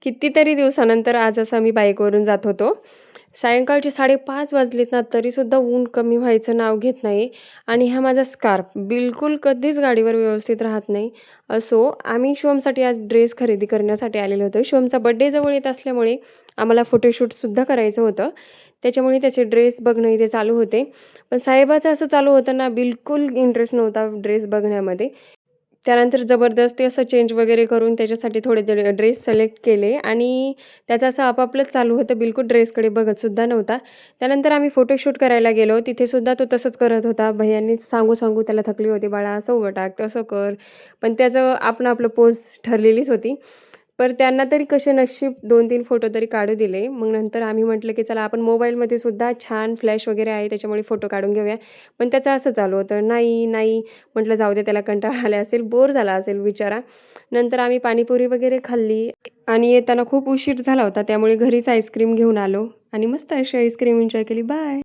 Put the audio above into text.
कितीतरी दिवसानंतर आज असं आम्ही बाईकवरून जात होतो. सायंकाळचे 5:30 वाजलेत ना, तरीसुद्धा ऊन कमी व्हायचं नाव घेत नाही आणि हा माझा स्कार्फ बिलकुल कधीच गाडीवर व्यवस्थित राहत नाही. असो, आम्ही शिवमसाठी आज ड्रेस खरेदी करण्यासाठी आलेलो होतो. शिवमचा बर्थडे जवळ येत असल्यामुळे आम्हाला फोटोशूटसुद्धा करायचं होतं. त्याच्यामुळे त्याचे ड्रेस बघणं इथे चालू होते. पण साहेबाचं असं चालू होतं ना, बिलकुल इंटरेस्ट नव्हता ड्रेस बघण्यामध्ये. त्यानंतर जबरदस्ती असं चेंज वगैरे करून त्याच्यासाठी थोडे ड्रेस सिलेक्ट केले आणि त्याचं असं आपापलंच चालू होतं, बिलकुल ड्रेसकडे बघतसुद्धा नव्हता. त्यानंतर आम्ही फोटोशूट करायला गेलो. तिथेसुद्धा तो तसंच करत होता. भैय्यांनी सांगू त्याला थकली होती, "बाळा असं उभं टाक, तसं कर." पण त्याचं आपण आपलं पोज ठरलेलीच होती. पण त्यांना तरी कसे नशीब 2-3 फोटो तरी काढू दिले. मग नंतर आम्ही म्हटलं, की चला आपण मोबाईलमध्ये सुद्धा छान फ्लॅश वगैरे आहे, त्याच्यामुळे फोटो काढून घेऊया. पण त्याचं असं चालू होतं, "नाही, नाही." म्हटलं जाऊ दे, त्याला कंटाळा आला असेल, बोर झाला असेल बिचारा. नंतर आम्ही पाणीपुरी वगैरे खाल्ली आणि येताना खूप उशीर झाला होता, त्यामुळे घरीच आईस्क्रीम घेऊन आलो आणि मस्त अशी आईस्क्रीम एन्जॉय केली. बाय.